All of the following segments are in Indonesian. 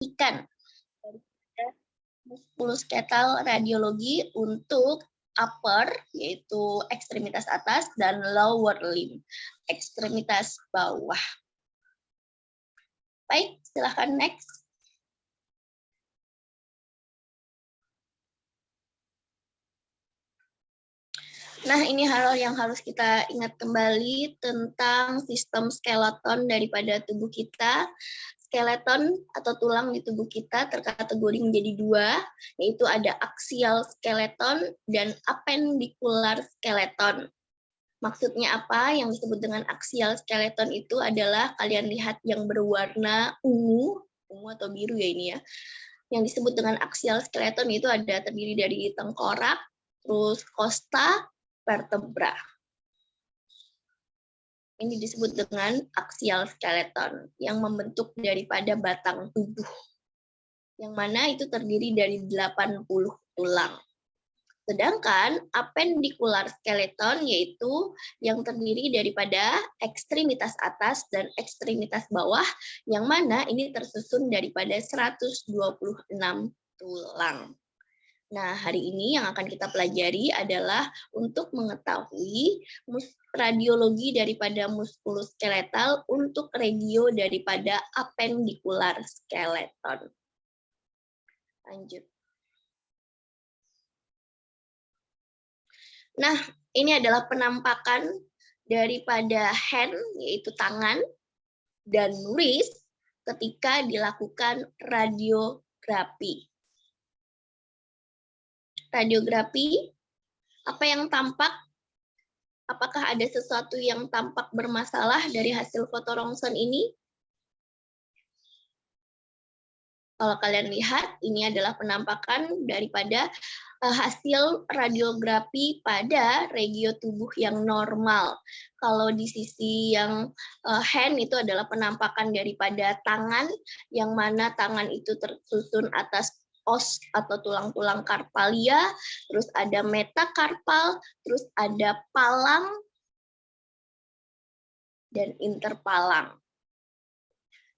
ikan muskuloskeletal radiologi untuk upper, yaitu ekstremitas atas, dan lower limb, ekstremitas bawah. Baik, silahkan next. Nah, ini hal yang harus kita ingat kembali tentang sistem skeleton daripada tubuh kita. Skeleton atau tulang di tubuh kita terkategori menjadi dua, yaitu ada axial skeleton dan appendicular skeleton. Maksudnya apa? Yang disebut dengan axial skeleton itu adalah kalian lihat yang berwarna ungu atau biru ya ini ya. Yang disebut dengan axial skeleton itu ada terdiri dari tengkorak, terus costa, vertebra. Ini disebut dengan axial skeleton yang membentuk daripada batang tubuh. Yang mana itu terdiri dari 80 tulang. Sedangkan appendicular skeleton yaitu yang terdiri daripada ekstremitas atas dan ekstremitas bawah, yang mana ini tersusun daripada 126 tulang. Nah, hari ini yang akan kita pelajari adalah untuk mengetahui radiologi daripada muskuloskeletal untuk regio daripada appendicular skeleton. Lanjut. Nah, ini adalah penampakan daripada hand, yaitu tangan, dan wrist ketika dilakukan radiografi. Radiografi, apa yang tampak? Apakah ada sesuatu yang tampak bermasalah dari hasil foto rongsen ini? Kalau kalian lihat, ini adalah penampakan daripada hasil radiografi pada regio tubuh yang normal. Kalau di sisi yang hand itu adalah penampakan daripada tangan, yang mana tangan itu tersusun atas os atau tulang-tulang karpalia, terus ada metakarpal, terus ada palang, dan interpalang.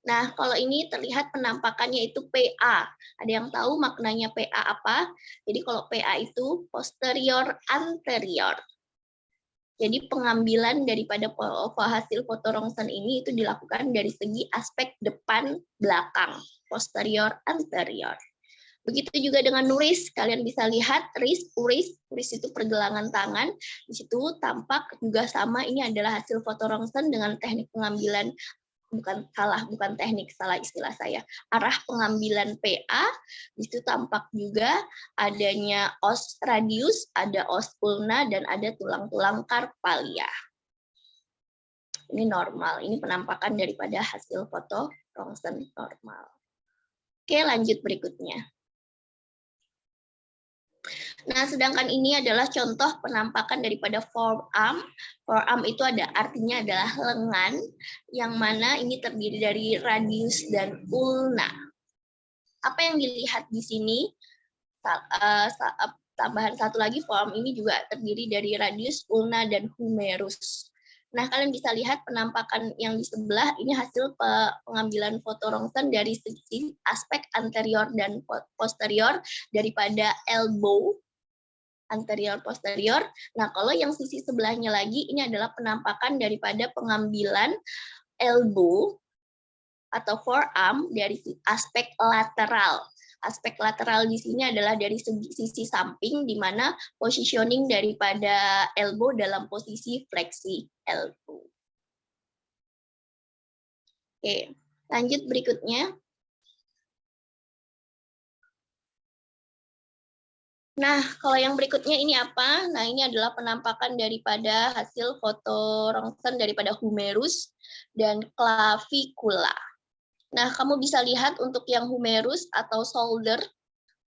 Nah, kalau ini terlihat penampakannya itu PA. Ada yang tahu maknanya PA apa? Jadi kalau PA itu posterior anterior. Jadi pengambilan daripada hasil foto rongsen ini itu dilakukan dari segi aspek depan belakang, posterior anterior. Begitu juga dengan wrist, kalian bisa lihat wrist itu pergelangan tangan. Di situ tampak juga sama, ini adalah hasil foto rongsen dengan teknik pengambilan bukan teknik, salah istilah saya. Arah pengambilan PA, di situ tampak juga adanya os radius, ada os ulna, dan ada tulang-tulang karpalia. Ini normal, ini penampakan daripada hasil foto rongsen normal. Oke, lanjut berikutnya. Nah, sedangkan ini adalah contoh penampakan daripada forearm. Forearm itu artinya adalah lengan, yang mana ini terdiri dari radius dan ulna. Apa yang dilihat di sini? Tambahan satu lagi, forearm ini juga terdiri dari radius, ulna, dan humerus. Nah, kalian bisa lihat penampakan yang di sebelah, ini hasil pengambilan foto rongsen dari sisi aspek anterior dan posterior daripada elbow, anterior posterior. Nah, kalau yang sisi sebelahnya lagi, ini adalah penampakan daripada pengambilan elbow atau forearm dari aspek lateral. Aspek lateral di sini adalah dari sisi samping, di mana positioning daripada elbow dalam posisi fleksi elbow. Oke, lanjut berikutnya. Nah, kalau yang berikutnya ini apa? Nah, ini adalah penampakan daripada hasil foto rongsen daripada humerus dan clavicula. Nah, kamu bisa lihat untuk yang humerus atau shoulder,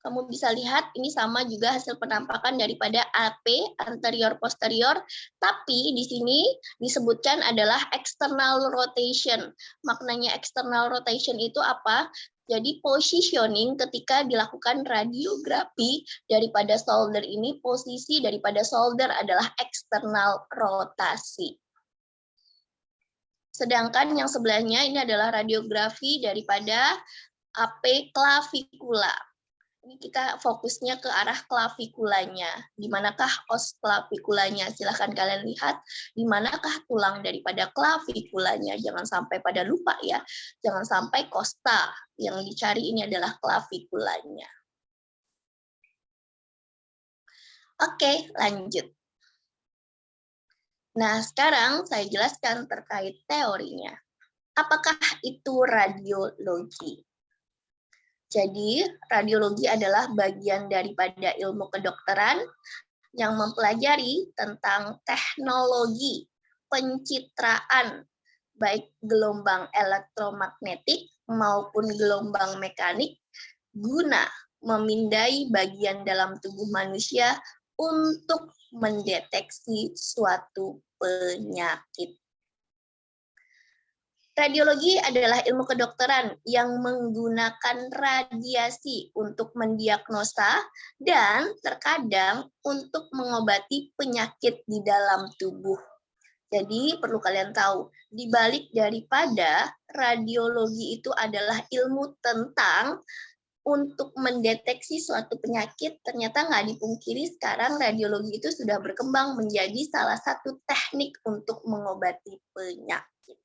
kamu bisa lihat ini sama juga hasil penampakan daripada AP, anterior posterior, tapi di sini disebutkan adalah external rotation. Maknanya external rotation itu apa? Jadi positioning ketika dilakukan radiografi daripada shoulder ini, posisi daripada shoulder adalah external rotasi. Sedangkan yang sebelahnya ini adalah radiografi daripada AP clavicula. Ini kita fokusnya ke arah klavikulanya. Di manakah os klavikulanya? Silahkan kalian lihat di manakah tulang daripada klavikulanya. Jangan sampai pada lupa ya. Jangan sampai costa. Yang dicari ini adalah klavikulanya. Oke, lanjut. Nah, sekarang saya jelaskan terkait teorinya. Apakah itu radiologi? Jadi, radiologi adalah bagian daripada ilmu kedokteran yang mempelajari tentang teknologi pencitraan, baik gelombang elektromagnetik maupun gelombang mekanik, guna memindai bagian dalam tubuh manusia untuk mendeteksi suatu penyakit. Radiologi adalah ilmu kedokteran yang menggunakan radiasi untuk mendiagnosa dan terkadang untuk mengobati penyakit di dalam tubuh. Jadi perlu kalian tahu, di balik daripada radiologi itu adalah ilmu tentang untuk mendeteksi suatu penyakit, ternyata nggak dipungkiri sekarang radiologi itu sudah berkembang menjadi salah satu teknik untuk mengobati penyakit.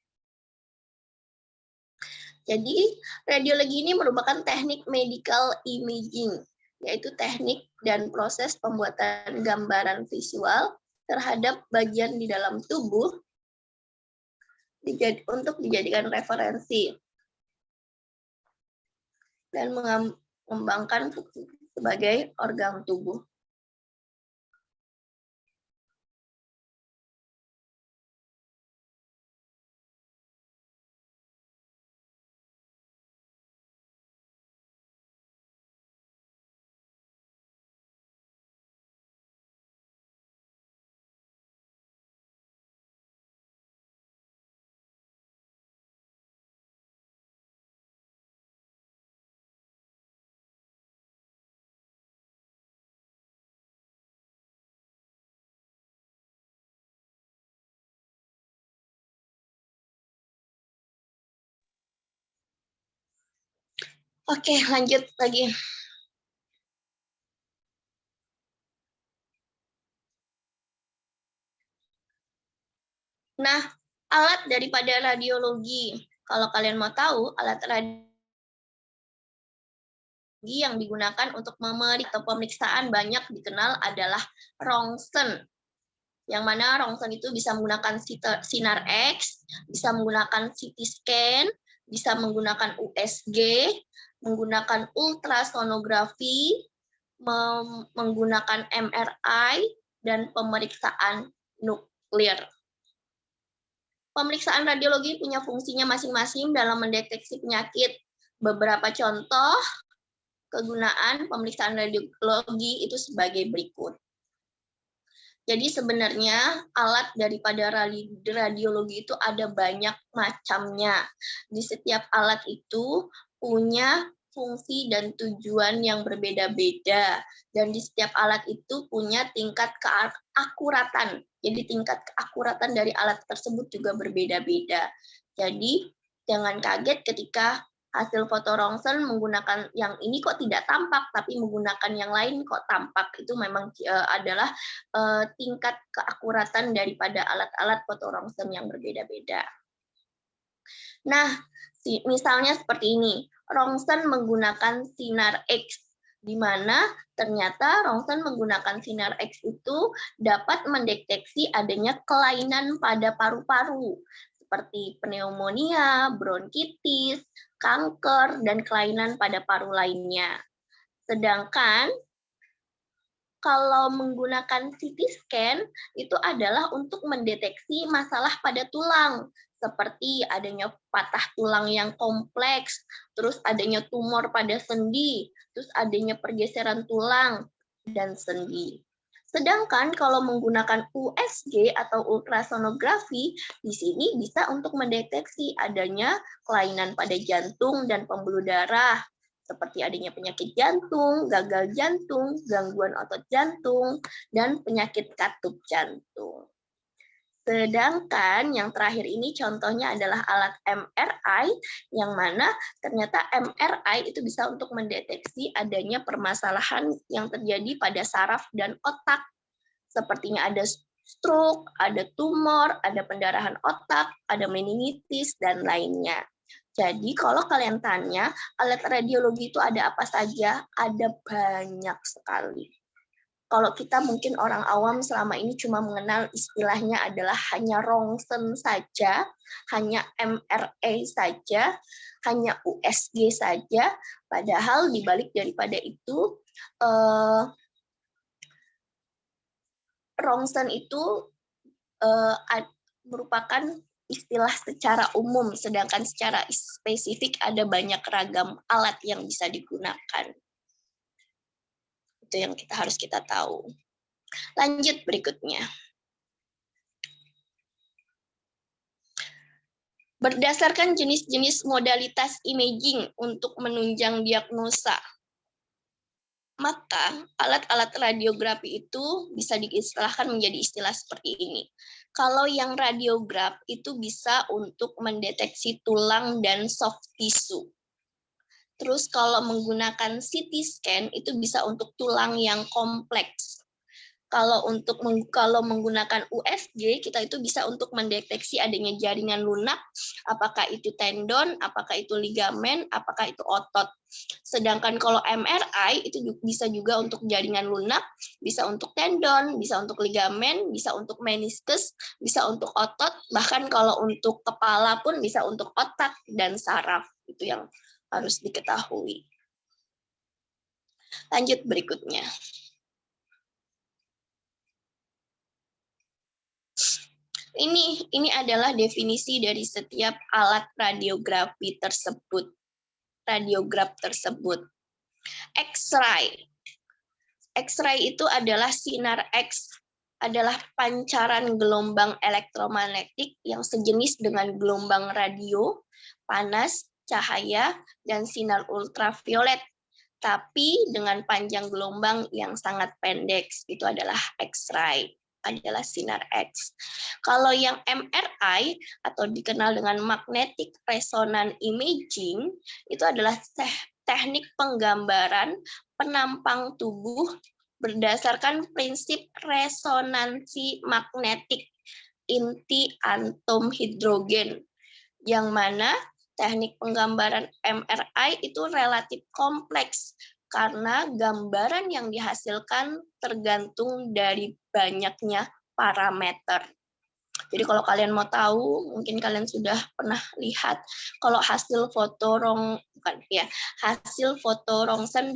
Jadi, radiologi ini merupakan teknik medical imaging, yaitu teknik dan proses pembuatan gambaran visual terhadap bagian di dalam tubuh untuk dijadikan referensi dan mengembangkan fungsi sebagai organ tubuh. Oke, lanjut lagi. Nah, alat daripada radiologi. Kalau kalian mau tahu, alat radiologi yang digunakan untuk memeriksa atau pemeriksaan banyak dikenal adalah rongsen. Yang mana rongsen itu bisa menggunakan sinar X, bisa menggunakan CT scan, bisa menggunakan USG, menggunakan ultrasonografi, menggunakan MRI, dan pemeriksaan nuklir. Pemeriksaan radiologi punya fungsinya masing-masing dalam mendeteksi penyakit. Beberapa contoh kegunaan pemeriksaan radiologi itu sebagai berikut. Jadi sebenarnya alat daripada radiologi itu ada banyak macamnya. Di setiap alat itu punya fungsi dan tujuan yang berbeda-beda. Dan di setiap alat itu punya tingkat keakuratan. Jadi tingkat keakuratan dari alat tersebut juga berbeda-beda. Jadi jangan kaget ketika hasil foto rongsen menggunakan yang ini kok tidak tampak, tapi menggunakan yang lain kok tampak. Itu memang adalah tingkat keakuratan daripada alat-alat foto rongsen yang berbeda-beda. Nah, misalnya seperti ini, rongsen menggunakan sinar X, di mana ternyata rongsen menggunakan sinar X itu dapat mendeteksi adanya kelainan pada paru-paru, seperti pneumonia, bronkitis, kanker, dan kelainan pada paru lainnya. Sedangkan kalau menggunakan CT scan itu adalah untuk mendeteksi masalah pada tulang, seperti adanya patah tulang yang kompleks, terus adanya tumor pada sendi, terus adanya pergeseran tulang dan sendi. Sedangkan kalau menggunakan USG atau ultrasonografi, di sini bisa untuk mendeteksi adanya kelainan pada jantung dan pembuluh darah, seperti adanya penyakit jantung, gagal jantung, gangguan otot jantung, dan penyakit katup jantung. Sedangkan yang terakhir ini contohnya adalah alat MRI, yang mana ternyata MRI itu bisa untuk mendeteksi adanya permasalahan yang terjadi pada saraf dan otak. Sepertinya ada stroke, ada tumor, ada pendarahan otak, ada meningitis, dan lainnya. Jadi kalau kalian tanya, alat radiologi itu ada apa saja? Ada banyak sekali. Kalau kita mungkin orang awam selama ini cuma mengenal istilahnya adalah hanya rongsen saja, hanya MRI saja, hanya USG saja, padahal dibalik daripada itu, rongsen itu merupakan istilah secara umum, sedangkan secara spesifik ada banyak ragam alat yang bisa digunakan. Itu yang harus kita tahu. Lanjut berikutnya. Berdasarkan jenis-jenis modalitas imaging untuk menunjang diagnosa, maka alat-alat radiografi itu bisa diistilahkan menjadi istilah seperti ini. Kalau yang radiograf itu bisa untuk mendeteksi tulang dan soft tissue. Terus kalau menggunakan CT scan itu bisa untuk tulang yang kompleks. Kalau menggunakan USG, kita itu bisa untuk mendeteksi adanya jaringan lunak, apakah itu tendon, apakah itu ligamen, apakah itu otot. Sedangkan kalau MRI itu bisa juga untuk jaringan lunak, bisa untuk tendon, bisa untuk ligamen, bisa untuk meniskus, bisa untuk otot, bahkan kalau untuk kepala pun bisa untuk otak dan saraf. Itu yang harus diketahui. Lanjut berikutnya. Ini adalah definisi dari setiap alat radiografi tersebut. Radiograf tersebut. X-ray. X-ray itu adalah sinar X, adalah pancaran gelombang elektromagnetik yang sejenis dengan gelombang radio, panas, cahaya, dan sinar ultraviolet, tapi dengan panjang gelombang yang sangat pendek. Itu adalah X-ray, adalah sinar X. Kalau yang MRI atau dikenal dengan magnetic resonance imaging, itu adalah teknik penggambaran penampang tubuh berdasarkan prinsip resonansi magnetik inti atom hidrogen, yang mana teknik penggambaran MRI itu relatif kompleks karena gambaran yang dihasilkan tergantung dari banyaknya parameter. Jadi kalau kalian mau tahu, mungkin kalian sudah pernah lihat kalau hasil foto rongsen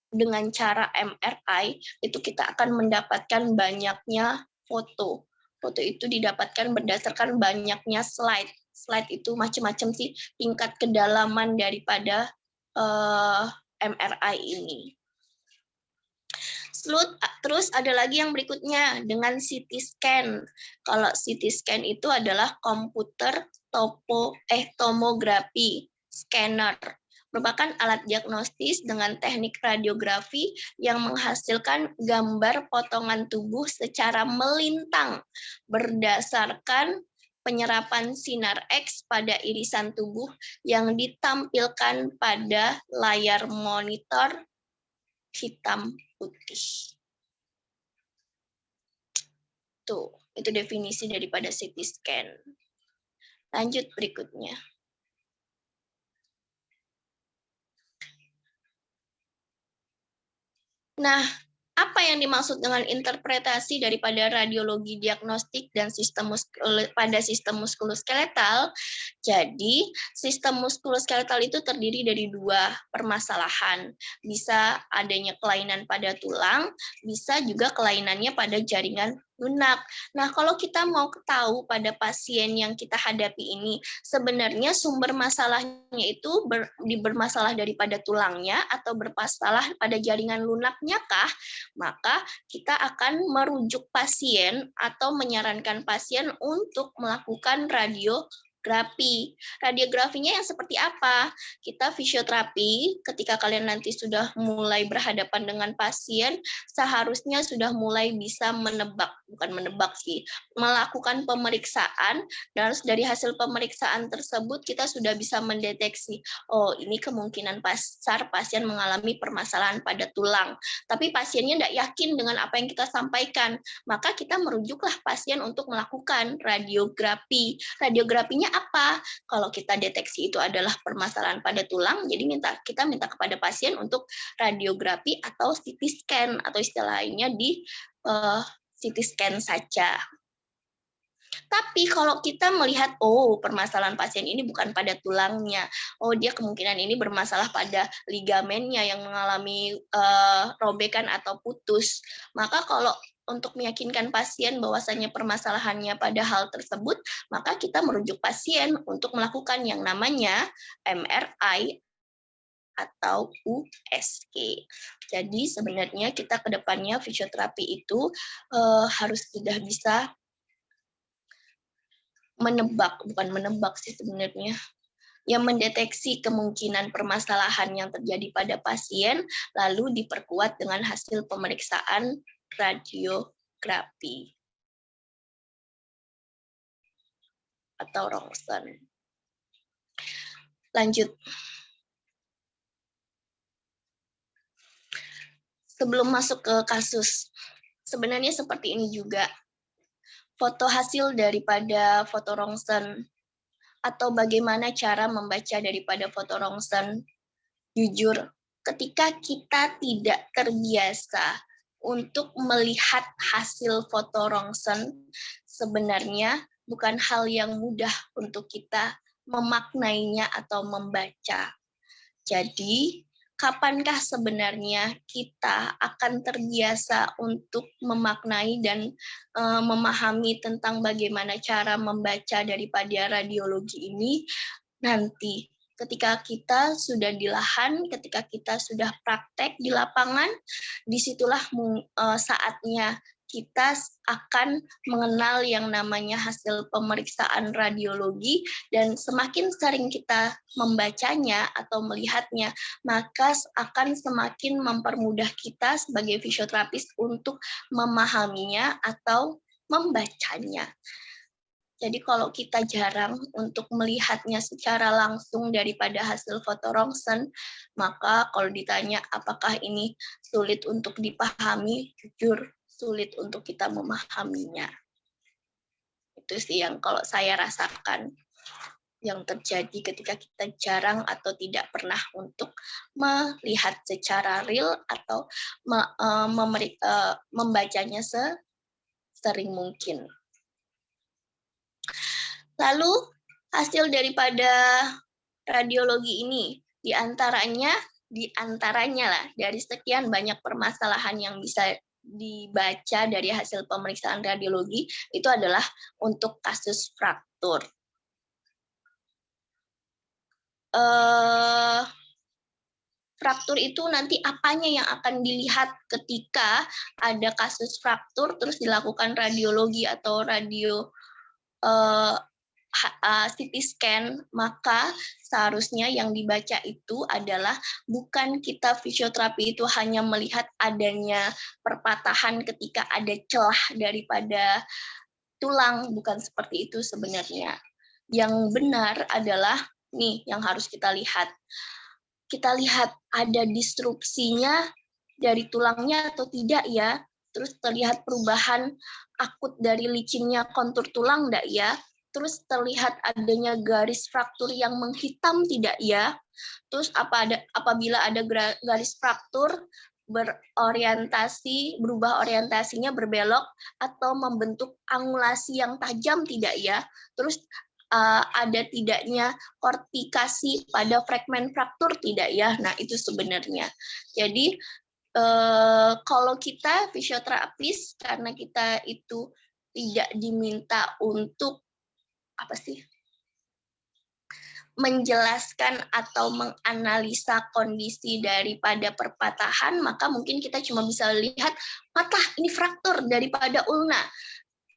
dengan cara MRI itu kita akan mendapatkan banyaknya foto. Foto itu didapatkan berdasarkan banyaknya slide. Slide itu macam-macam sih tingkat kedalaman daripada MRI ini. Terus ada lagi yang berikutnya dengan CT scan. Kalau CT scan itu adalah komputer tomografi scanner, merupakan alat diagnostis dengan teknik radiografi yang menghasilkan gambar potongan tubuh secara melintang berdasarkan penyerapan sinar X pada irisan tubuh yang ditampilkan pada layar monitor hitam putih. Tuh, itu definisi daripada CT scan. Lanjut berikutnya. Nah, apa yang dimaksud dengan interpretasi daripada radiologi diagnostik dan pada sistem muskuloskeletal? Jadi, sistem muskuloskeletal itu terdiri dari dua permasalahan. Bisa adanya kelainan pada tulang, bisa juga kelainannya pada jaringan lunak. Nah, kalau kita mau tahu pada pasien yang kita hadapi ini, sebenarnya sumber masalahnya itu bermasalah daripada tulangnya atau bermasalah pada jaringan lunaknya kah? Maka kita akan merujuk pasien atau menyarankan pasien untuk melakukan Radiografinya yang seperti apa? Kita fisioterapi, ketika kalian nanti sudah mulai berhadapan dengan pasien, seharusnya sudah mulai bisa melakukan pemeriksaan, dan dari hasil pemeriksaan tersebut kita sudah bisa mendeteksi, oh ini kemungkinan besar pasien mengalami permasalahan pada tulang. Tapi pasiennya tidak yakin dengan apa yang kita sampaikan, maka kita merujuklah pasien untuk melakukan radiografi. Radiografinya apa? Kalau kita deteksi itu adalah permasalahan pada tulang, jadi kita minta kepada pasien untuk radiografi atau CT scan, atau istilah lainnya di CT scan saja. Tapi kalau kita melihat, oh permasalahan pasien ini bukan pada tulangnya, oh dia kemungkinan ini bermasalah pada ligamennya yang mengalami robekan atau putus, maka kalau untuk meyakinkan pasien bahwasannya permasalahannya pada hal tersebut, maka kita merujuk pasien untuk melakukan yang namanya MRI atau USG. Jadi sebenarnya kita ke depannya fisioterapi itu harus sudah bisa bukan menebak sih sebenarnya, yang mendeteksi kemungkinan permasalahan yang terjadi pada pasien, lalu diperkuat dengan hasil pemeriksaan radiografi atau rongsen. Lanjut. Sebelum masuk ke kasus, sebenarnya seperti ini juga. Foto hasil daripada foto rongsen atau bagaimana cara membaca daripada foto rongsen. Jujur, ketika kita tidak terbiasa untuk melihat hasil foto rongsen, sebenarnya bukan hal yang mudah untuk kita memaknainya atau membaca. Jadi, kapankah sebenarnya kita akan terbiasa untuk memaknai dan memahami tentang bagaimana cara membaca daripada radiologi ini? Nanti ketika kita sudah di lahan, ketika kita sudah praktek di lapangan, disitulah saatnya kita akan mengenal yang namanya hasil pemeriksaan radiologi, dan semakin sering kita membacanya atau melihatnya, maka akan semakin mempermudah kita sebagai fisioterapis untuk memahaminya atau membacanya. Jadi kalau kita jarang untuk melihatnya secara langsung daripada hasil foto rongsen, maka kalau ditanya apakah ini sulit untuk dipahami, jujur sulit untuk kita memahaminya. Itu sih yang kalau saya rasakan yang terjadi ketika kita jarang atau tidak pernah untuk melihat secara real atau membacanya sesering mungkin. Lalu hasil daripada radiologi ini diantaranya lah dari sekian banyak permasalahan yang bisa dibaca dari hasil pemeriksaan radiologi itu adalah untuk kasus fraktur. Fraktur itu nanti apanya yang akan dilihat ketika ada kasus fraktur terus dilakukan radiologi atau CT scan, maka seharusnya yang dibaca itu adalah bukan kita fisioterapi itu hanya melihat adanya perpatahan ketika ada celah daripada tulang, bukan seperti itu sebenarnya. Yang benar adalah nih yang harus kita lihat. Kita lihat ada disrupsinya dari tulangnya atau tidak ya, terus terlihat perubahan akut dari licinnya kontur tulang enggak ya, terus terlihat adanya garis fraktur yang menghitam tidak ya, terus apabila ada garis fraktur berubah orientasinya berbelok atau membentuk angulasi yang tajam tidak ya, terus ada tidaknya kortikasi pada fragmen fraktur tidak ya, nah itu sebenarnya. Jadi kalau kita fisioterapis, karena kita itu tidak diminta untuk menjelaskan atau menganalisa kondisi daripada perpatahan, maka mungkin kita cuma bisa lihat patah, ini fraktur daripada ulna.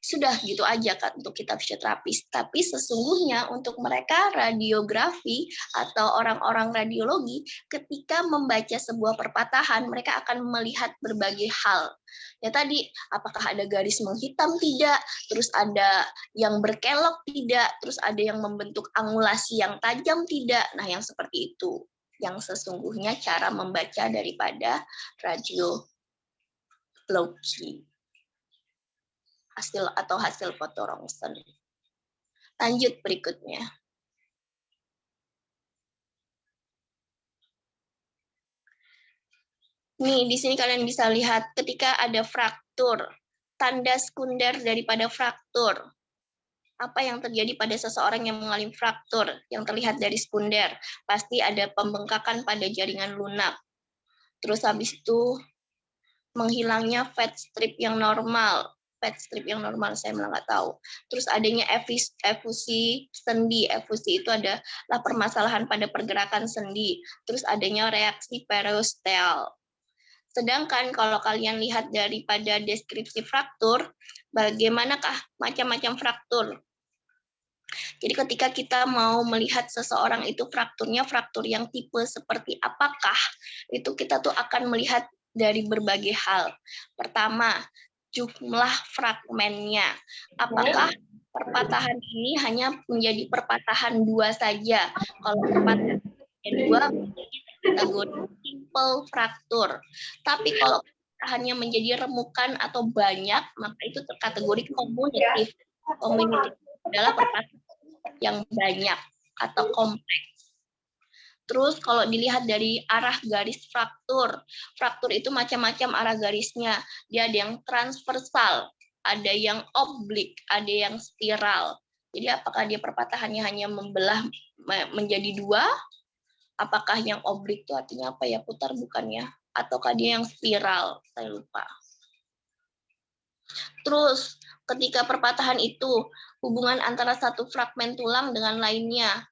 Sudah gitu aja kan untuk kita fisioterapis. Tapi sesungguhnya untuk mereka radiografi atau orang-orang radiologi, ketika membaca sebuah perpatahan, mereka akan melihat berbagai hal. Ya tadi, apakah ada garis menghitam tidak, terus ada yang berkelok tidak, terus ada yang membentuk angulasi yang tajam tidak. Nah, yang seperti itu yang sesungguhnya cara membaca daripada radiologi. Hasil foto rongsen. Lanjut berikutnya. Nih, di sini kalian bisa lihat ketika ada fraktur, tanda sekunder daripada fraktur. Apa yang terjadi pada seseorang yang mengalami fraktur yang terlihat dari sekunder? Pasti ada pembengkakan pada jaringan lunak. Terus habis itu menghilangnya fat strip yang normal. Fat strip yang normal saya malah nggak tahu. Terus adanya efusi sendi. Efusi itu adalah permasalahan pada pergerakan sendi. Terus adanya reaksi periosteal. Sedangkan kalau kalian lihat daripada deskripsi fraktur, bagaimanakah macam-macam fraktur? Jadi ketika kita mau melihat seseorang itu frakturnya fraktur yang tipe seperti apakah, itu kita tuh akan melihat dari berbagai hal. Pertama, jumlah fragmennya. Apakah perpatahan ini hanya menjadi perpatahan 2 saja? Kalau perpatahan 2 menjadi kategori simple fraktur. Tapi kalau hanya menjadi remukan atau banyak, maka itu terkategori komunitif. Komunitif adalah perpatahan yang banyak atau kompleks. Terus kalau dilihat dari arah garis fraktur, fraktur itu macam-macam arah garisnya. Dia ada yang transversal, ada yang oblik, ada yang spiral. Jadi apakah dia perpatahannya hanya membelah menjadi 2? Apakah yang oblik itu artinya apa ya? Putar bukannya? Ataukah dia yang spiral? Saya lupa. Terus ketika perpatahan itu hubungan antara satu fragmen tulang dengan lainnya,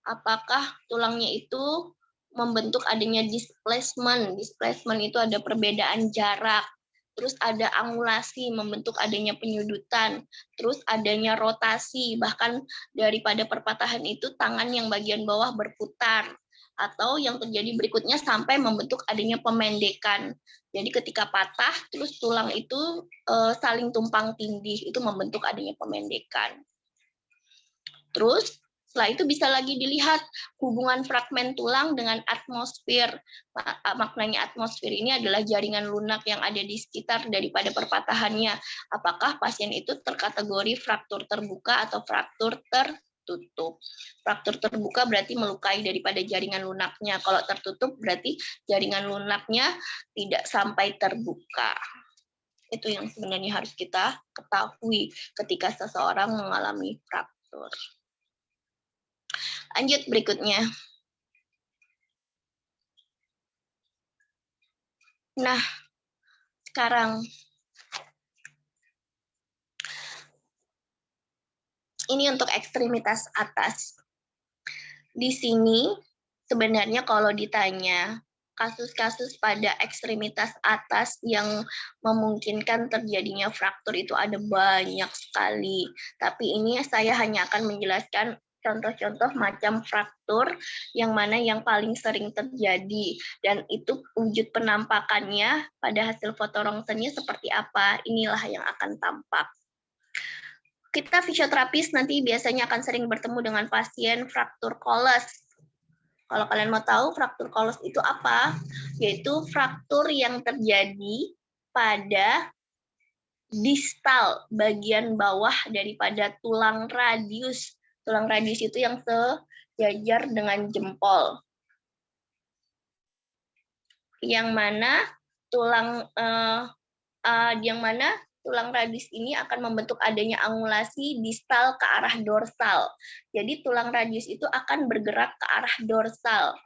apakah tulangnya itu membentuk adanya displacement. Displacement itu ada perbedaan jarak. Terus ada angulasi, membentuk adanya penyudutan. Terus adanya rotasi, bahkan daripada perpatahan itu tangan yang bagian bawah berputar. Atau yang terjadi berikutnya sampai membentuk adanya pemendekan. Jadi ketika patah, terus tulang itu saling tumpang tindih, itu membentuk adanya pemendekan. Terus setelah itu bisa lagi dilihat hubungan fragmen tulang dengan atmosfer. Maknanya atmosfer ini adalah jaringan lunak yang ada di sekitar daripada perpatahannya. Apakah pasien itu terkategori fraktur terbuka atau fraktur tertutup. Fraktur terbuka berarti melukai daripada jaringan lunaknya. Kalau tertutup berarti jaringan lunaknya tidak sampai terbuka. Itu yang sebenarnya harus kita ketahui ketika seseorang mengalami fraktur. Lanjut berikutnya. Nah, sekarang ini untuk ekstremitas atas. Di sini sebenarnya kalau ditanya kasus-kasus pada ekstremitas atas yang memungkinkan terjadinya fraktur itu ada banyak sekali. Tapi ini saya hanya akan menjelaskan contoh-contoh macam fraktur yang mana yang paling sering terjadi dan itu wujud penampakannya pada hasil foto rongsennya seperti apa, inilah yang akan tampak. Kita fisioterapis nanti biasanya akan sering bertemu dengan pasien fraktur koles. Kalau kalian mau tahu fraktur koles itu apa, yaitu fraktur yang terjadi pada distal bagian bawah daripada tulang radius. Tulang radius itu yang sejajar dengan jempol. Yang mana tulang radius ini akan membentuk adanya angulasi distal ke arah dorsal. Jadi tulang radius itu akan bergerak ke arah dorsal.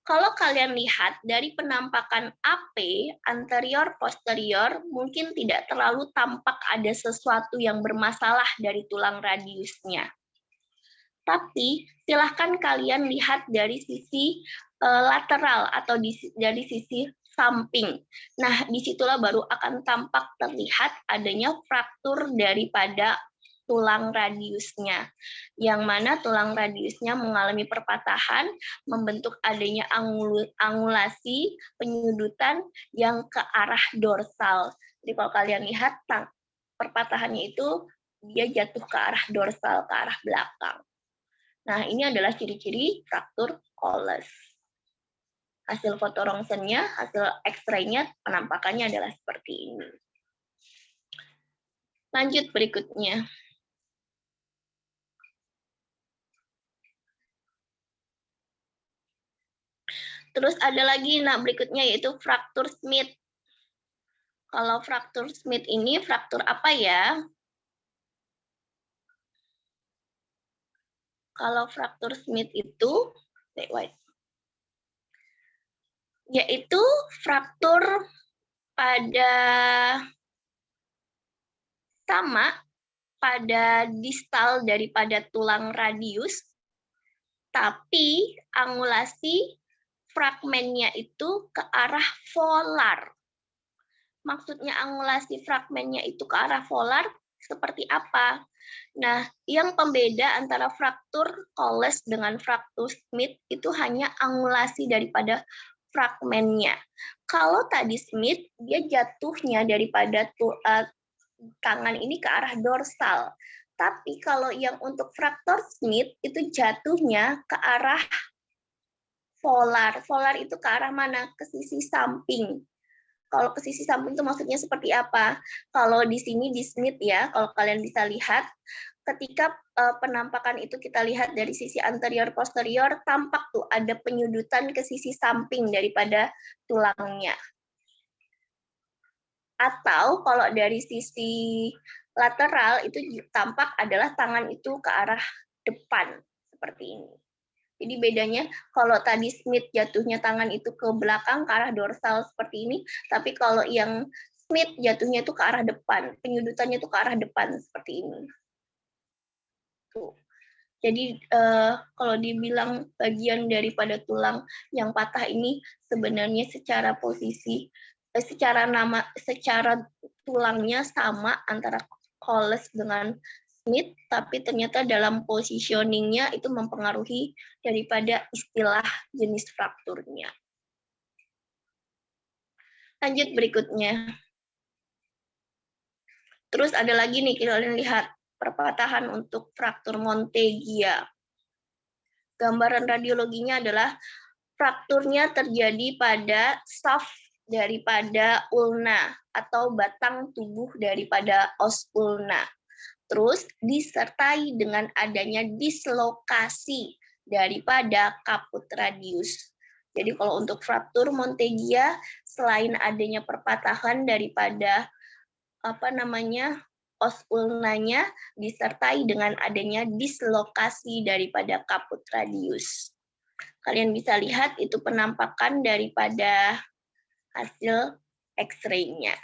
Kalau kalian lihat dari penampakan AP, anterior posterior, mungkin tidak terlalu tampak ada sesuatu yang bermasalah dari tulang radiusnya. Tapi silahkan kalian lihat dari sisi lateral atau dari sisi samping. Nah, disitulah baru akan tampak terlihat adanya fraktur daripada tulang radiusnya, yang mana tulang radiusnya mengalami perpatahan, membentuk adanya angulasi penyudutan yang ke arah dorsal. Jadi kalau kalian lihat perpatahannya itu dia jatuh ke arah dorsal, ke arah belakang. Nah, ini adalah ciri-ciri fraktur Colles. Hasil foto rongsennya, hasil X-ray-nya, penampakannya adalah seperti ini. Lanjut berikutnya. Terus ada lagi, nah berikutnya yaitu fraktur Smith. Kalau fraktur Smith ini fraktur apa ya? Kalau fraktur Smith itu, yaitu fraktur pada distal daripada tulang radius, tapi angulasi fragmennya itu ke arah volar. Maksudnya angulasi fragmennya itu ke arah volar seperti apa? Nah, yang pembeda antara fraktur Colles dengan fraktur Smith itu hanya angulasi daripada fragmennya. Kalau tadi Smith, dia jatuhnya daripada tangan ini ke arah dorsal. Tapi kalau yang untuk fraktur Smith itu jatuhnya ke arah volar. Volar itu ke arah mana? Ke sisi samping. Kalau ke sisi samping itu maksudnya seperti apa? Kalau di sini di Smith ya, kalau kalian bisa lihat, ketika penampakan itu kita lihat dari sisi anterior posterior, tampak tuh ada penyudutan ke sisi samping daripada tulangnya. Atau kalau dari sisi lateral itu tampak adalah tangan itu ke arah depan, seperti ini. Jadi bedanya kalau tadi Smith jatuhnya tangan itu ke belakang, ke arah dorsal seperti ini, tapi kalau yang Smith jatuhnya itu ke arah depan, penyudutannya itu ke arah depan seperti ini. Tuh. Jadi kalau dibilang bagian daripada tulang yang patah ini sebenarnya secara posisi, secara tulangnya sama antara Colles dengan Smith, tapi ternyata dalam positioning-nya itu mempengaruhi daripada istilah jenis frakturnya. Lanjut berikutnya. Terus ada lagi nih, kalian lihat perpatahan untuk fraktur Monteggia. Gambaran radiologinya adalah frakturnya terjadi pada shaft daripada ulna atau batang tubuh daripada os ulna. Terus disertai dengan adanya dislokasi daripada kaput radius. Jadi kalau untuk fraktur Monteggia, selain adanya perpatahan daripada os ulnanya, disertai dengan adanya dislokasi daripada kaput radius. Kalian bisa lihat itu penampakan daripada hasil X-ray-nya.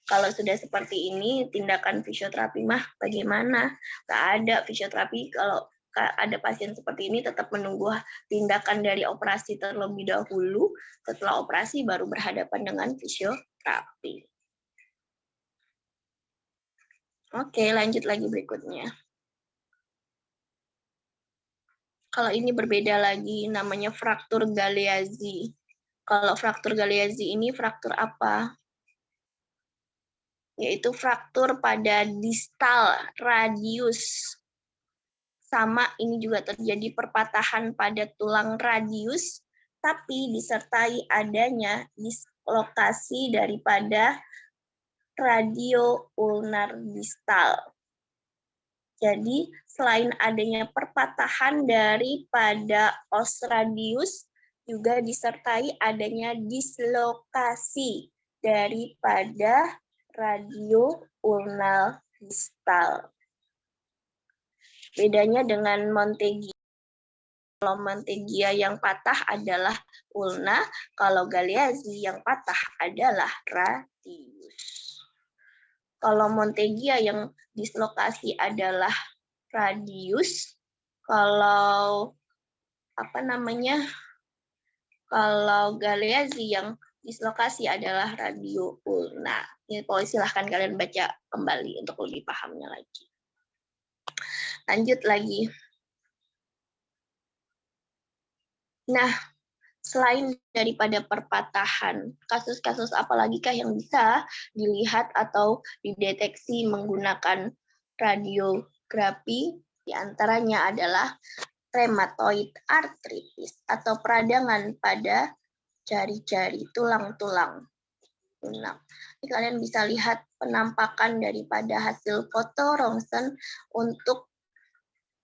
Kalau sudah seperti ini, tindakan fisioterapi mah bagaimana? Nggak ada fisioterapi kalau ada pasien seperti ini tetap menunggu tindakan dari operasi terlebih dahulu. Setelah operasi baru berhadapan dengan fisioterapi. Oke, lanjut lagi berikutnya. Kalau ini berbeda lagi, namanya fraktur Galeazzi. Kalau fraktur Galeazzi ini fraktur apa? Yaitu fraktur pada distal radius. Sama ini juga terjadi perpatahan pada tulang radius, tapi disertai adanya dislokasi daripada radio ulnar distal. Jadi selain adanya perpatahan daripada os radius, juga disertai adanya dislokasi daripada radio ulnar distal. Bedanya dengan Monteggia. Kalau Monteggia yang patah adalah ulna, kalau Galeazzi yang patah adalah radius. Kalau Montegia yang dislokasi adalah radius, kalau kalau Galeazzi yang dislokasi adalah radio. Nah, ini silahkan kalian baca kembali untuk lebih pahamnya lagi. Lanjut lagi. Nah, selain daripada perpatahan, kasus-kasus apalagikah yang bisa dilihat atau dideteksi menggunakan radiografi? Di antaranya adalah rheumatoid arthritis atau peradangan pada jari-jari tulang-tulang. Nah, ini kalian bisa lihat penampakan daripada hasil foto rongsen untuk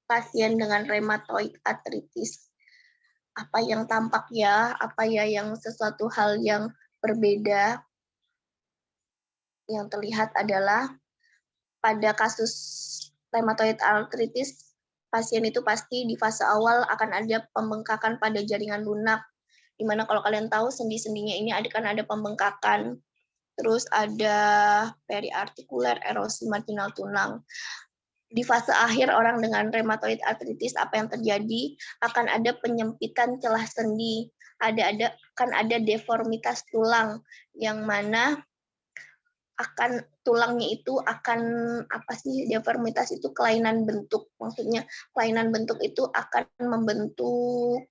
pasien dengan rheumatoid arthritis. Apa yang tampak ya, apa ya yang sesuatu hal yang berbeda. Yang terlihat adalah pada kasus rheumatoid arthritis, pasien itu pasti di fase awal akan ada pembengkakan pada jaringan lunak, di mana kalau kalian tahu sendi-sendinya ini akan ada pembengkakan, terus ada periartikuler, erosi marginal tulang. Di fase akhir orang dengan rheumatoid arthritis, apa yang terjadi? Akan ada penyempitan celah sendi, akan ada deformitas tulang, yang mana akan tulangnya itu akan deformitas itu kelainan bentuk, maksudnya kelainan bentuk itu akan membentuk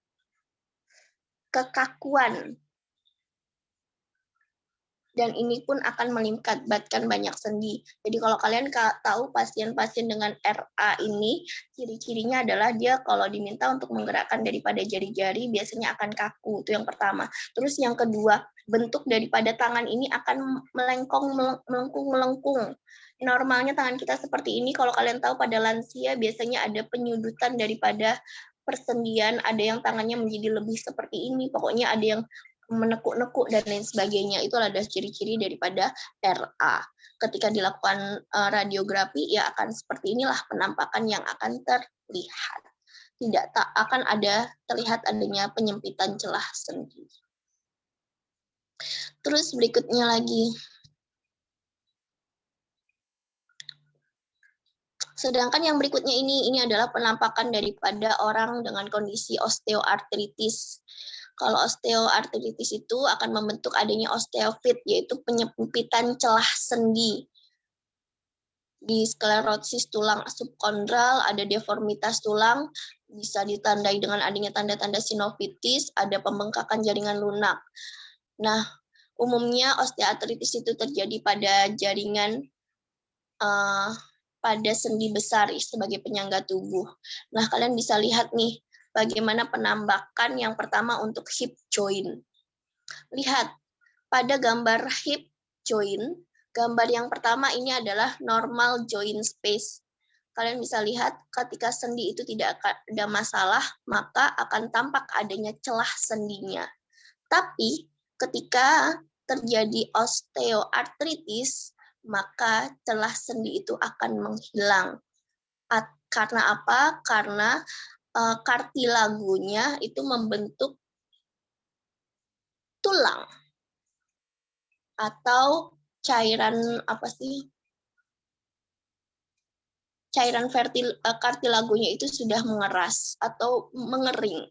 kekakuan, dan ini pun akan melibatkan banyak sendi. Jadi kalau kalian tahu pasien-pasien dengan RA ini, ciri-cirinya adalah dia kalau diminta untuk menggerakkan daripada jari-jari biasanya akan kaku, itu yang pertama. Terus yang kedua, bentuk daripada tangan ini akan melengkung. Normalnya tangan kita seperti ini, kalau kalian tahu pada lansia biasanya ada penyudutan daripada persendian, ada yang tangannya menjadi lebih seperti ini, pokoknya ada yang menekuk-nekuk dan lain sebagainya. Itu adalah ciri-ciri daripada RA. Ketika dilakukan radiografi, ya akan seperti inilah penampakan yang akan terlihat. Tidak akan terlihat adanya penyempitan celah sendi. Terus berikutnya lagi. Sedangkan yang berikutnya ini adalah penampakan daripada orang dengan kondisi osteoartritis. Kalau osteoartritis itu akan membentuk adanya osteofit, yaitu penyempitan celah sendi. Di sklerosis tulang subkondral, ada deformitas tulang, bisa ditandai dengan adanya tanda-tanda sinovitis, ada pembengkakan jaringan lunak. Nah, umumnya osteoartritis itu terjadi pada jaringan pada sendi besar sebagai penyangga tubuh. Nah, kalian bisa lihat nih, bagaimana penambakan yang pertama untuk hip joint. Lihat, pada gambar hip joint, gambar yang pertama ini adalah normal joint space. Kalian bisa lihat ketika sendi itu tidak ada masalah, maka akan tampak adanya celah sendinya. Tapi ketika terjadi osteoartritis, maka celah sendi itu akan menghilang. Karena apa? Karena kartilagonya itu membentuk tulang atau cairan cairan kartilagonya itu sudah mengeras atau mengering.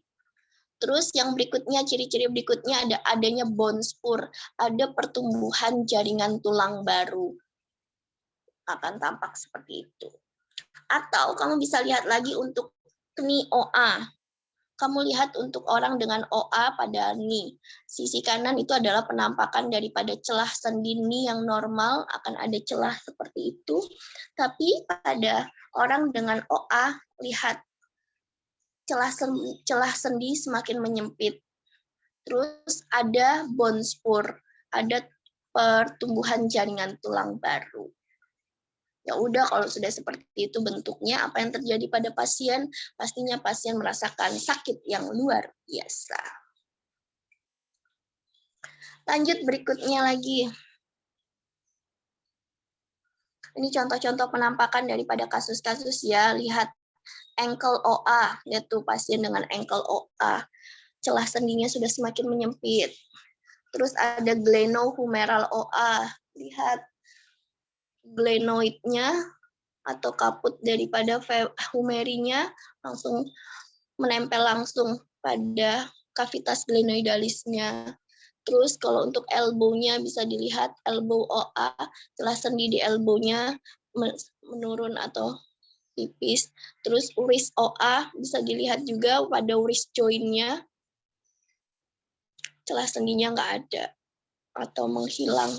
Terus yang berikutnya, ciri-ciri berikutnya ada adanya bone spur, ada pertumbuhan jaringan tulang baru. Akan tampak seperti itu. Atau kamu bisa lihat lagi untuk knee OA. Kamu lihat untuk orang dengan OA pada knee. Sisi kanan itu adalah penampakan daripada celah sendi knee yang normal, akan ada celah seperti itu. Tapi pada orang dengan OA, lihat celah sendi semakin menyempit. Terus ada bone spur, ada pertumbuhan jaringan tulang baru. Ya udah, kalau sudah seperti itu bentuknya, apa yang terjadi pada pasien? Pastinya pasien merasakan sakit yang luar biasa. Lanjut berikutnya lagi. Ini contoh-contoh penampakan daripada kasus-kasus ya. Lihat ankle OA, yaitu pasien dengan ankle OA. Celah sendinya sudah semakin menyempit. Terus ada glenohumeral OA. Lihat, glenoidnya atau kaput daripada humerinya langsung menempel langsung pada kavitas glenoidalisnya. Terus kalau untuk elbow-nya bisa dilihat elbow OA, celah sendi di elbow-nya menurun atau tipis. Terus wrist OA bisa dilihat juga pada wrist joint-nya, celah sendinya nggak ada atau menghilang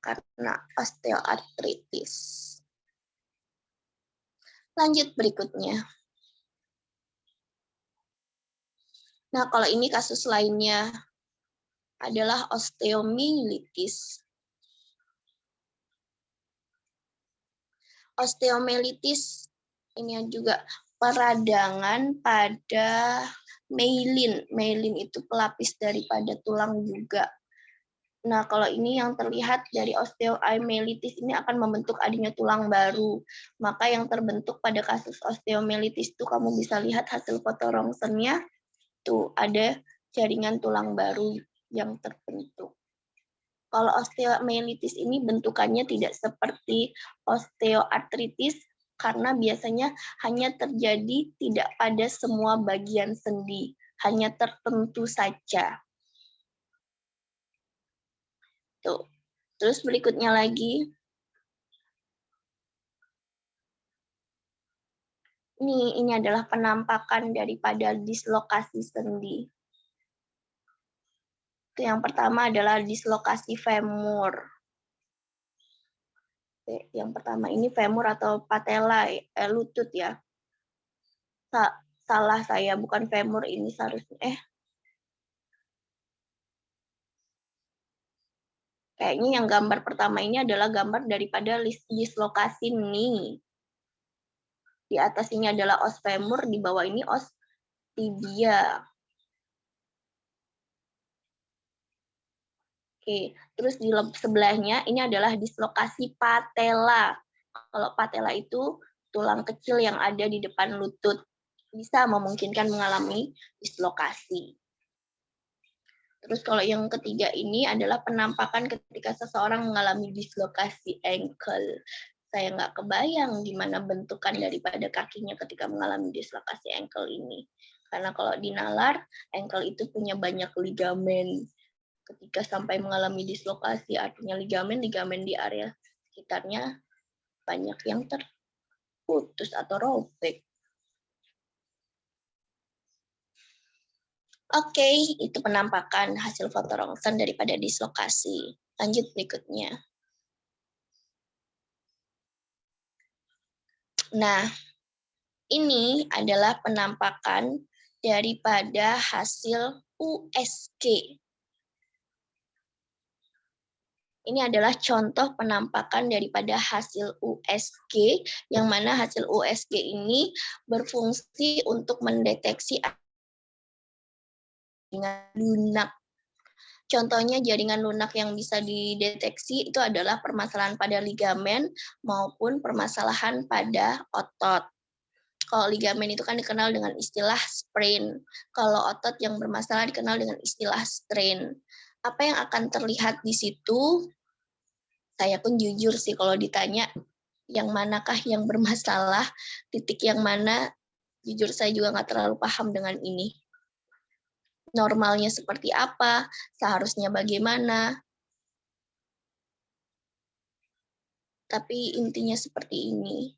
karena osteoartritis. Lanjut berikutnya. Nah, kalau ini kasus lainnya adalah osteomyelitis. Osteomyelitis ini juga peradangan pada myelin. Myelin itu pelapis daripada tulang juga. Nah, kalau ini yang terlihat dari osteomyelitis ini akan membentuk adanya tulang baru. Maka yang terbentuk pada kasus osteomyelitis itu kamu bisa lihat hasil foto rongsennya. Tuh, ada jaringan tulang baru yang terbentuk. Kalau osteomyelitis ini bentukannya tidak seperti osteoartritis karena biasanya hanya terjadi tidak pada semua bagian sendi, hanya tertentu saja. Tuh. Terus berikutnya lagi. Ini adalah penampakan daripada dislokasi sendi. Itu yang pertama adalah dislokasi femur. Yang pertama ini femur atau patella, lutut ya. Salah saya, bukan femur ini seharusnya. Kayaknya yang gambar pertama ini adalah gambar daripada dislokasi knee. Di atas ini adalah os femur, di bawah ini os tibia. Oke, terus di sebelahnya ini adalah dislokasi patella. Kalau patella itu tulang kecil yang ada di depan lutut. Bisa memungkinkan mengalami dislokasi. Terus kalau yang ketiga ini adalah penampakan ketika seseorang mengalami dislokasi ankle. Saya nggak kebayang gimana bentukan daripada kakinya ketika mengalami dislokasi ankle ini. Karena kalau di nalar, ankle itu punya banyak ligamen. Ketika sampai mengalami dislokasi, artinya ligamen di area sekitarnya banyak yang terputus atau robek. Oke, itu penampakan hasil foto rongsen daripada dislokasi. Lanjut berikutnya. Nah, ini adalah penampakan daripada hasil USG. Ini adalah contoh penampakan daripada hasil USG, yang mana hasil USG ini berfungsi untuk mendeteksi jaringan lunak. Contohnya jaringan lunak yang bisa dideteksi itu adalah permasalahan pada ligamen maupun permasalahan pada otot. Kalau ligamen itu kan dikenal dengan istilah sprain. Kalau otot yang bermasalah dikenal dengan istilah strain. Apa yang akan terlihat di situ? Saya pun jujur sih kalau ditanya yang manakah yang bermasalah, titik yang mana, jujur saya juga nggak terlalu paham dengan ini. Normalnya seperti apa, seharusnya bagaimana. Tapi intinya seperti ini.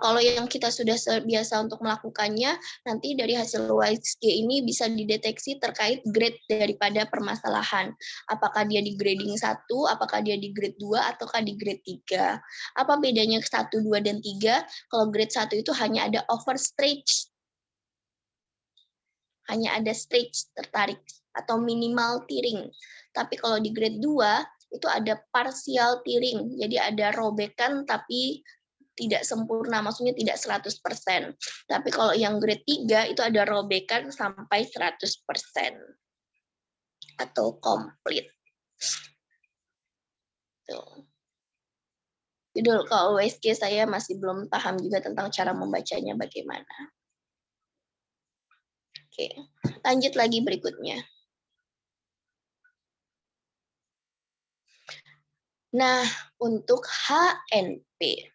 Kalau yang kita sudah biasa untuk melakukannya, nanti dari hasil USG ini bisa dideteksi terkait grade daripada permasalahan. Apakah dia di grading 1, apakah dia di grade 2, ataukah di grade 3. Apa bedanya 1, 2, dan 3? Kalau grade 1 itu hanya ada overstretch. Hanya ada stretch, tertarik, atau minimal tearing. Tapi kalau di grade 2, itu ada partial tearing. Jadi ada robekan tapi tidak sempurna, maksudnya tidak 100%. Tapi kalau yang grade 3 itu ada robekan sampai 100% atau komplit. Tuh. Judul kalau USG saya masih belum paham juga tentang cara membacanya bagaimana. Oke, lanjut lagi berikutnya. Nah, untuk HNP.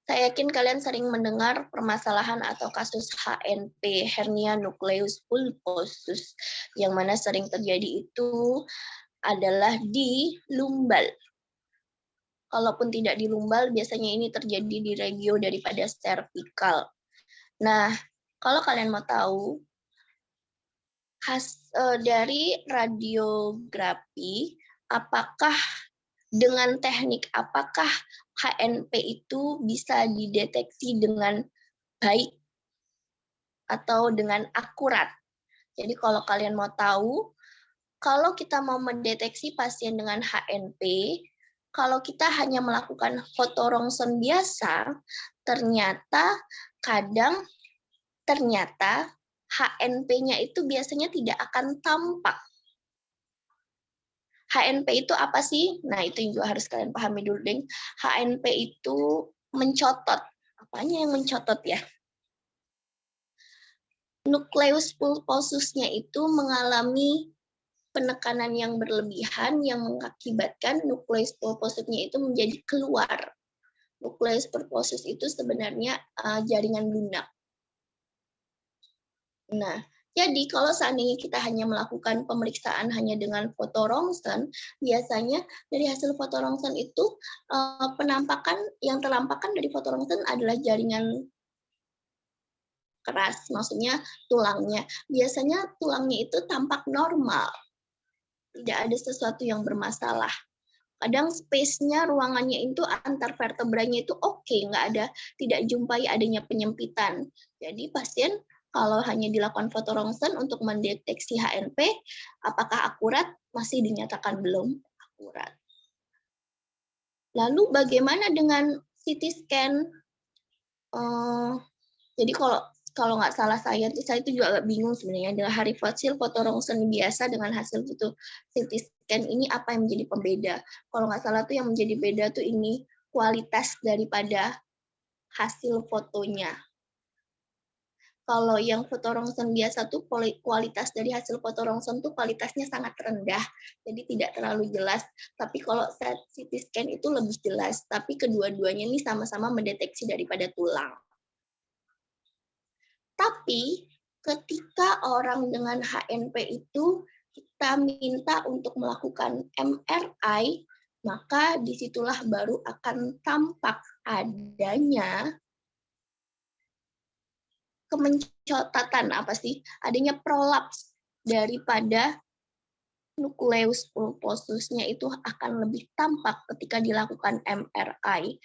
Saya yakin kalian sering mendengar permasalahan atau kasus HNP, hernia nucleus pulposus, yang mana sering terjadi itu adalah di lumbal. Kalaupun tidak di lumbal, biasanya ini terjadi di regio daripada cervical. Nah, kalau kalian mau tahu, dari radiografi, apakah dengan teknik apakah HNP itu bisa dideteksi dengan baik atau dengan akurat. Jadi kalau kalian mau tahu, kalau kita mau mendeteksi pasien dengan HNP, kalau kita hanya melakukan foto rongsen biasa, ternyata HNP-nya itu biasanya tidak akan tampak. HNP itu apa sih? Nah, itu juga harus kalian pahami dulu, Deng. HNP itu mencotot. Apanya yang mencotot ya? Nukleus pulposusnya itu mengalami penekanan yang berlebihan yang mengakibatkan nukleus pulposusnya itu menjadi keluar. Nukleus pulposus itu sebenarnya jaringan lunak. Nah, jadi kalau seandainya kita hanya melakukan pemeriksaan hanya dengan foto rongsen, biasanya dari hasil foto rongsen itu penampakan yang ternampakkan dari foto rongsen adalah jaringan keras, maksudnya tulangnya. Biasanya tulangnya itu tampak normal, tidak ada sesuatu yang bermasalah. Kadang space-nya, ruangannya itu antar vertebranya itu oke, nggak ada, tidak jumpai adanya penyempitan. Jadi pasien kalau hanya dilakukan foto rongsen untuk mendeteksi HNP, apakah akurat? Masih dinyatakan belum akurat. Lalu bagaimana dengan CT scan? Jadi kalau nggak salah saya itu juga agak bingung sebenarnya dengan hasil foto rongsen biasa dengan hasil foto CT scan ini apa yang menjadi pembeda. Kalau nggak salah tuh yang menjadi beda tuh ini kualitas daripada hasil fotonya. Kalau yang foto rongsen biasa tuh kualitas dari hasil foto rongsen tuh kualitasnya sangat rendah, jadi tidak terlalu jelas. Tapi kalau CT scan itu lebih jelas, tapi kedua-duanya ini sama-sama mendeteksi daripada tulang. Tapi ketika orang dengan HNP itu kita minta untuk melakukan MRI, maka disitulah baru akan tampak adanya kemencotatan adanya prolaps daripada nukleus pulposusnya itu akan lebih tampak ketika dilakukan MRI.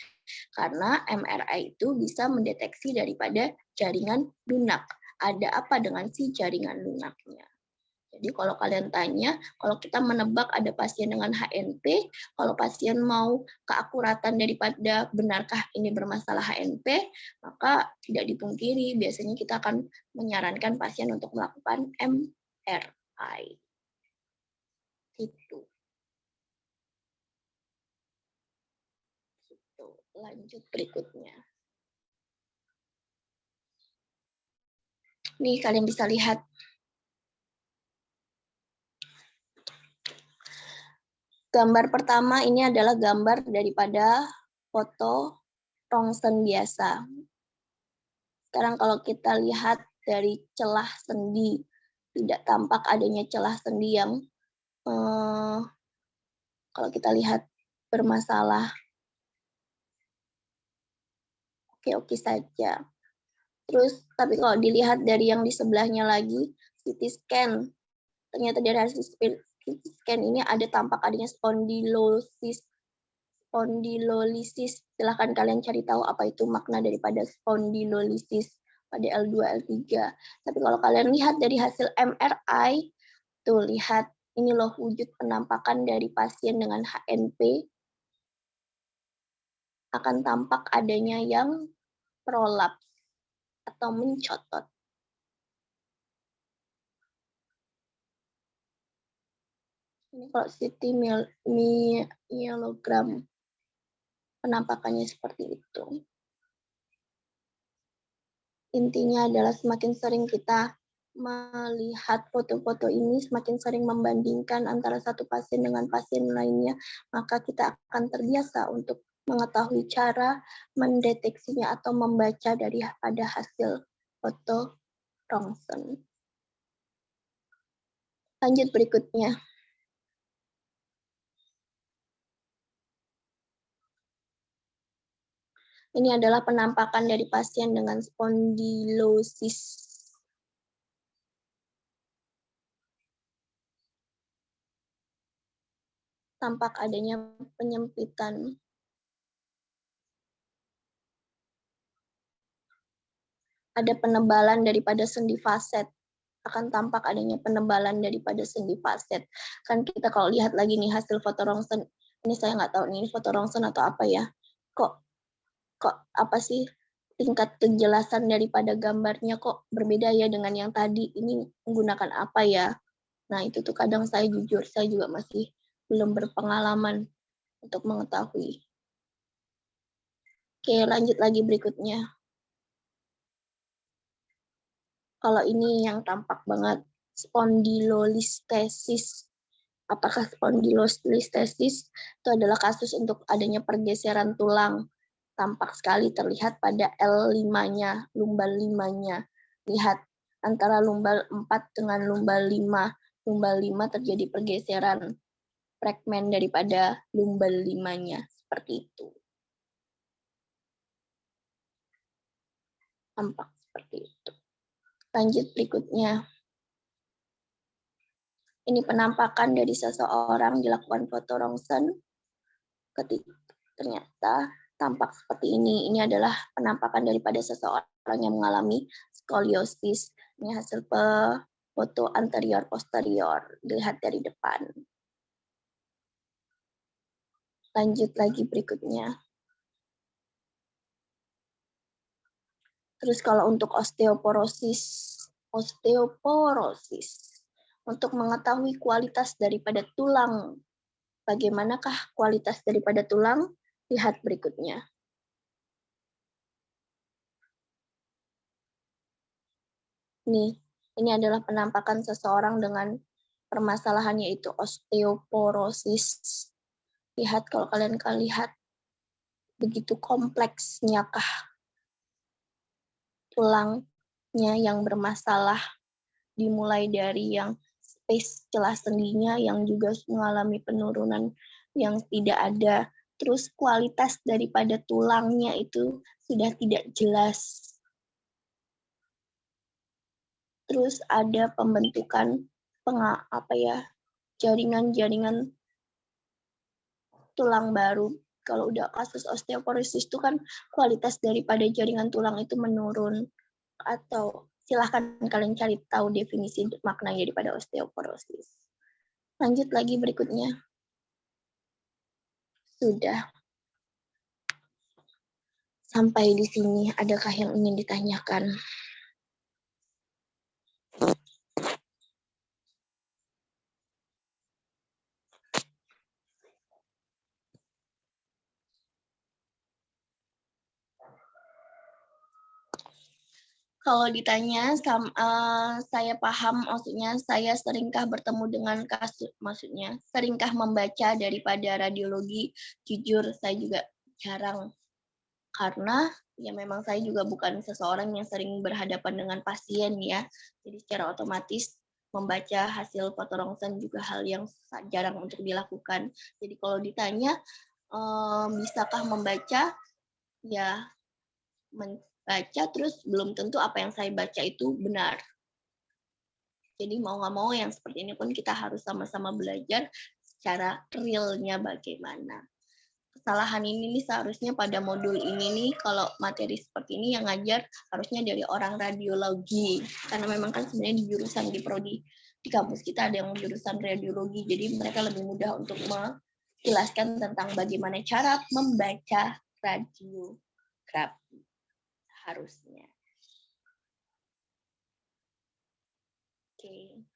Karena MRI itu bisa mendeteksi daripada jaringan lunak. Ada apa dengan si jaringan lunaknya? Jadi kalau kalian tanya, kalau kita menebak ada pasien dengan HNP, kalau pasien mau keakuratan daripada benarkah ini bermasalah HNP, maka tidak dipungkiri biasanya kita akan menyarankan pasien untuk melakukan MRI. Itu. Lanjut berikutnya. Nih kalian bisa lihat. Gambar pertama ini adalah gambar daripada foto rongsen biasa. Sekarang kalau kita lihat dari celah sendi, tidak tampak adanya celah sendi yang kalau kita lihat bermasalah. Oke-oke saja. Terus, tapi kalau dilihat dari yang di sebelahnya lagi, CT scan, ternyata dari hasil CT scan ini ada tampak adanya spondylolisis. Silahkan kalian cari tahu apa itu makna daripada spondylolisis pada L2, L3. Tapi kalau kalian lihat dari hasil MRI, tuh lihat ini loh wujud penampakan dari pasien dengan HNP, akan tampak adanya yang prolaps atau mencotot. Ini kalau CT myelogram penampakannya seperti itu. Intinya adalah semakin sering kita melihat foto-foto ini, semakin sering membandingkan antara satu pasien dengan pasien lainnya, maka kita akan terbiasa untuk mengetahui cara mendeteksinya atau membaca daripada hasil foto rongsen. Lanjut berikutnya. Ini adalah penampakan dari pasien dengan spondilosis. Tampak adanya penyempitan. Ada penebalan daripada sendi faset. Akan tampak adanya penebalan daripada sendi faset. Kan kita kalau lihat lagi nih hasil foto rongsen, ini saya nggak tahu nih ini foto rongsen atau apa ya. Kok apa sih tingkat kejelasan daripada gambarnya kok berbeda ya dengan yang tadi. Ini menggunakan apa ya? Nah, itu tuh kadang saya jujur, saya juga masih belum berpengalaman untuk mengetahui. Oke, lanjut lagi berikutnya. Kalau ini yang tampak banget, spondylolistesis. Apakah spondylolistesis itu adalah kasus untuk adanya pergeseran tulang. Tampak sekali terlihat pada L5-nya, lumbal 5-nya. Lihat antara lumbal 4 dengan lumbal 5. Lumbal 5 terjadi pergeseran fragmen daripada lumbal 5-nya. Seperti itu. Tampak seperti itu. Lanjut berikutnya. Ini penampakan dari seseorang dilakukan foto rongsen. Ketika ternyata tampak seperti ini. Ini adalah penampakan daripada seseorang yang mengalami skoliosis. Ini hasil foto anterior posterior. Dilihat dari depan. Lanjut lagi berikutnya. Terus kalau untuk osteoporosis. Untuk mengetahui kualitas daripada tulang. Bagaimanakah kualitas daripada tulang? Lihat berikutnya. Ini adalah penampakan seseorang dengan permasalahan yaitu osteoporosis. Lihat kalau kalian lihat begitu kompleksnya kah tulangnya yang bermasalah, dimulai dari yang space celah sendinya yang juga mengalami penurunan yang tidak ada. Terus kualitas daripada tulangnya itu sudah tidak jelas. Terus ada pembentukan jaringan-jaringan tulang baru. Kalau udah kasus osteoporosis itu kan kualitas daripada jaringan tulang itu menurun. Atau silahkan kalian cari tahu definisi maknanya daripada osteoporosis. Lanjut lagi berikutnya. Sudah. Sampai di sini, adakah yang ingin ditanyakan? Kalau ditanya, saya paham, maksudnya saya seringkah bertemu dengan kasus, maksudnya seringkah membaca daripada radiologi. Jujur, saya juga jarang. Karena ya memang saya juga bukan seseorang yang sering berhadapan dengan pasien ya. Jadi secara otomatis membaca hasil foto rongsen juga hal yang jarang untuk dilakukan. Jadi kalau ditanya, bisakah membaca? Ya, baca terus belum tentu apa yang saya baca itu benar. Jadi mau nggak mau yang seperti ini pun kita harus sama-sama belajar secara realnya bagaimana. Kesalahan ini nih seharusnya pada modul ini nih kalau materi seperti ini yang ngajar harusnya dari orang radiologi. Karena memang kan sebenarnya di jurusan di prodi di kampus kita ada yang jurusan radiologi. Jadi mereka lebih mudah untuk menjelaskan tentang bagaimana cara membaca radiografi. Harusnya. Oke.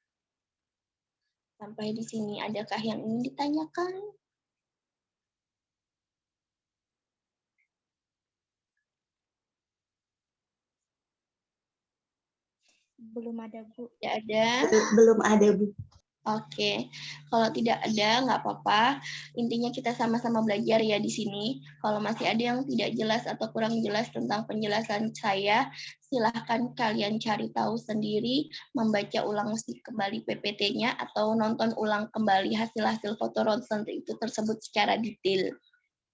Sampai di sini, adakah yang ingin ditanyakan? Belum ada, Bu. Tidak ada. Belum ada, Bu. Oke, kalau tidak ada nggak apa-apa. Intinya kita sama-sama belajar ya di sini. Kalau masih ada yang tidak jelas atau kurang jelas tentang penjelasan saya, silahkan kalian cari tahu sendiri, membaca ulang kembali PPT-nya atau nonton ulang kembali hasil-hasil foto ronsen itu tersebut secara detail.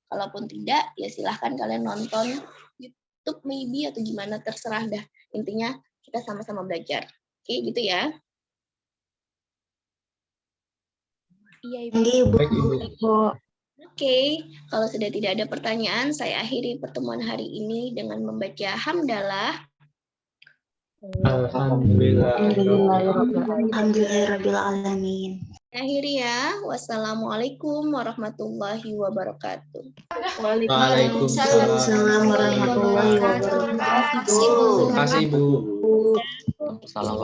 Kalaupun tidak, ya silahkan kalian nonton YouTube maybe atau gimana, terserah dah. Intinya kita sama-sama belajar. Oke, gitu ya. Iya, Ibu. Nggih, Bu. Baik, Ibu. Oke, kalau sudah tidak ada pertanyaan, saya akhiri pertemuan hari ini dengan membaca hamdalah. Alhamdulillah. Alhamdulillahirabbil alamin. Akhiri ya. Wassalamualaikum warahmatullahi wabarakatuh. Waalaikumsalam. Assalamualaikum warahmatullahi wabarakatuh. Terima kasih, Bu. Salam.